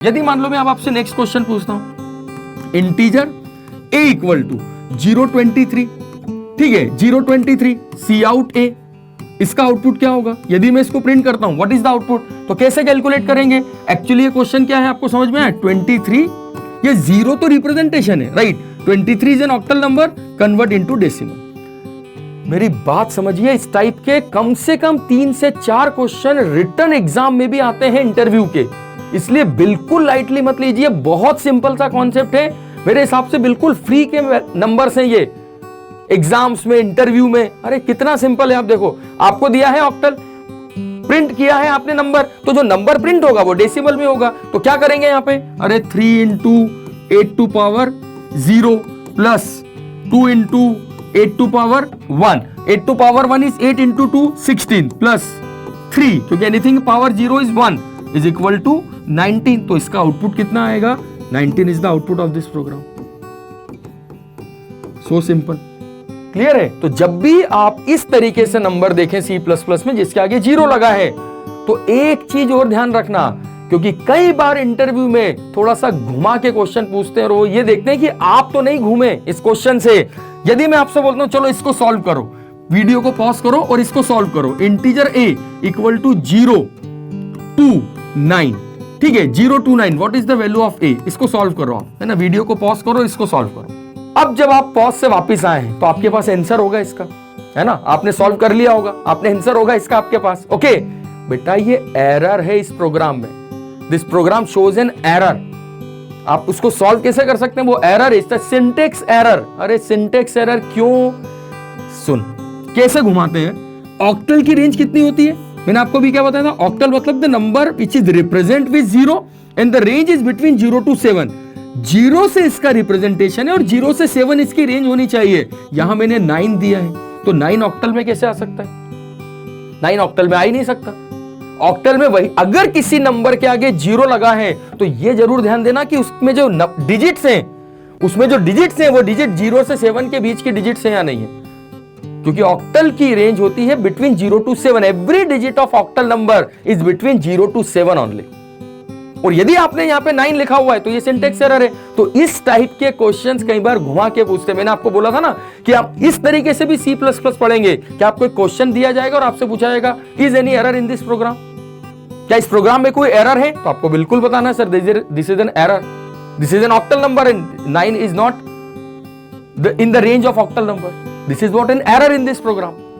यदि मान लो मैं अब आपसे नेक्स्ट क्वेश्चन पूछता हूं, इंटीजर a इक्वल टू 023, ठीक है 023 सी आउट a, इसका आउटपुट क्या होगा? यदि मैं इसको प्रिंट करता हूं, व्हाट इज द आउटपुट, तो कैसे कैलकुलेट करेंगे? एक्चुअली ये क्वेश्चन क्या है आपको समझ में आया? 23, ये जीरो तो रिप्रेजेंटेशन है, right? 23 is an octal number, convert into decimal. मेरी बात समझिए, इस टाइप के कम से कम 3 से 4 क्वेश्चन रिटन एग्जाम में भी आते हैं इंटरव्यू के, इसलिए बिल्कुल लाइटली मत लीजिए। बहुत सिंपल सा कॉन्सेप्ट है, मेरे हिसाब से बिल्कुल फ्री के नंबर्स हैं ये एग्जाम्स में, इंटरव्यू में। अरे कितना सिंपल है, आप देखो, आपको दिया है ऑक्टल, प्रिंट किया है आपने नंबर, तो जो नंबर प्रिंट होगा वो डेसिमल में होगा। तो क्या करेंगे यहाँ पे? अरे 3 into 8 to power 0 plus 2 into 8 to power 1, 8 to power 1 is 8 into 2 16 plus 3, क्योंकि anything power 0 is 1 is equal to 19। तो इसका आउटपुट कितना आएगा? 19 is the output of this program. So simple, clear है? तो जब भी आप इस तरीके से नंबर देखें C++ में जिसके आगे 0 लगा है, तो एक चीज और ध्यान रखना, क्योंकि कई बार इंटरव्यू में थोड़ा सा घुमा के क्वेश्चन पूछते हैं और वो ये देखते हैं कि आप तो नहीं घूमे इस क्वेश्चन से। यदि मैं आपसे बोलता हूं चलो इसको सॉल्व करो, वीडियो को पॉज करो और इसको सॉल्व करो। इंटीजर a इक्वल टू 0 2 9, ठीक है 0 2 9, what is the value of a? इसको सॉल्व करो आप, है ना? वीडियो को पॉज करो, इसको सॉल्व करो। अब जब आप पॉज से वापस आए हैं तो आपके पास आंसर होगा इसका, है ना? आपने सॉल्व कर लिया होगा, आपने आंसर होगा इसका आपके पास। ओके बेटा, ये एरर है इस प्रोग्राम में, this program shows an error. आप उसको सॉल्व कैसे कर सकते हैं? वो error is the syntax error. अरे सिंटेक्स एरर क्यों? सुन कैसे घुमाते हैं। ऑक्टल की रेंज कितनी होती है? मैंने आपको भी क्या बताया था? ऑक्टल मतलब the number which is represent with 0 and the range is between 0 to 7। 0 से इसका रिप्रेजेंटेशन है और 0 से 7 इसकी रेंज होनी चाहिए। यहां मैंने 9 दिया है, तो 9 ऑक्टल में कैसे आ सकता है? 9 ऑक्टल में आ ही नहीं सकता। ऑक्टल में वही, अगर किसी नंबर के आगे 0 लगा है तो यह जरूर ध्यान देना कि उसमें जो डिजिट्स हैं, उसमें जो डिजिट्स हैं वो डिजिट 0 से 7 के बीच की डिजिट्स हैं या नहीं है, क्योंकि ऑक्टल की रेंज होती है between 0 to 7। Every digit of octal number is between 0 to 7 only. और यदि आपने यहाँ पे 9 लिखा हुआ है तो ये सिंटेक्स एरर है। तो इस टाइप के क्वेश्चंस कई बार घुमा के पूछते हैं। मैंने आपको बोला था ना कि आप इस तरीके से भी C++ पढ़ेंगे कि आपको एक क्वेश्चन दिया जाएगा और आपसे पूछा जाएगा is any error in this program? क्या इस प्रोग्राम में कोई एरर है? तो आपको बिल्कुल बताना है sir this is an error, this is an octal number and 9 is not in the range of octal number, this is what an error in this programme.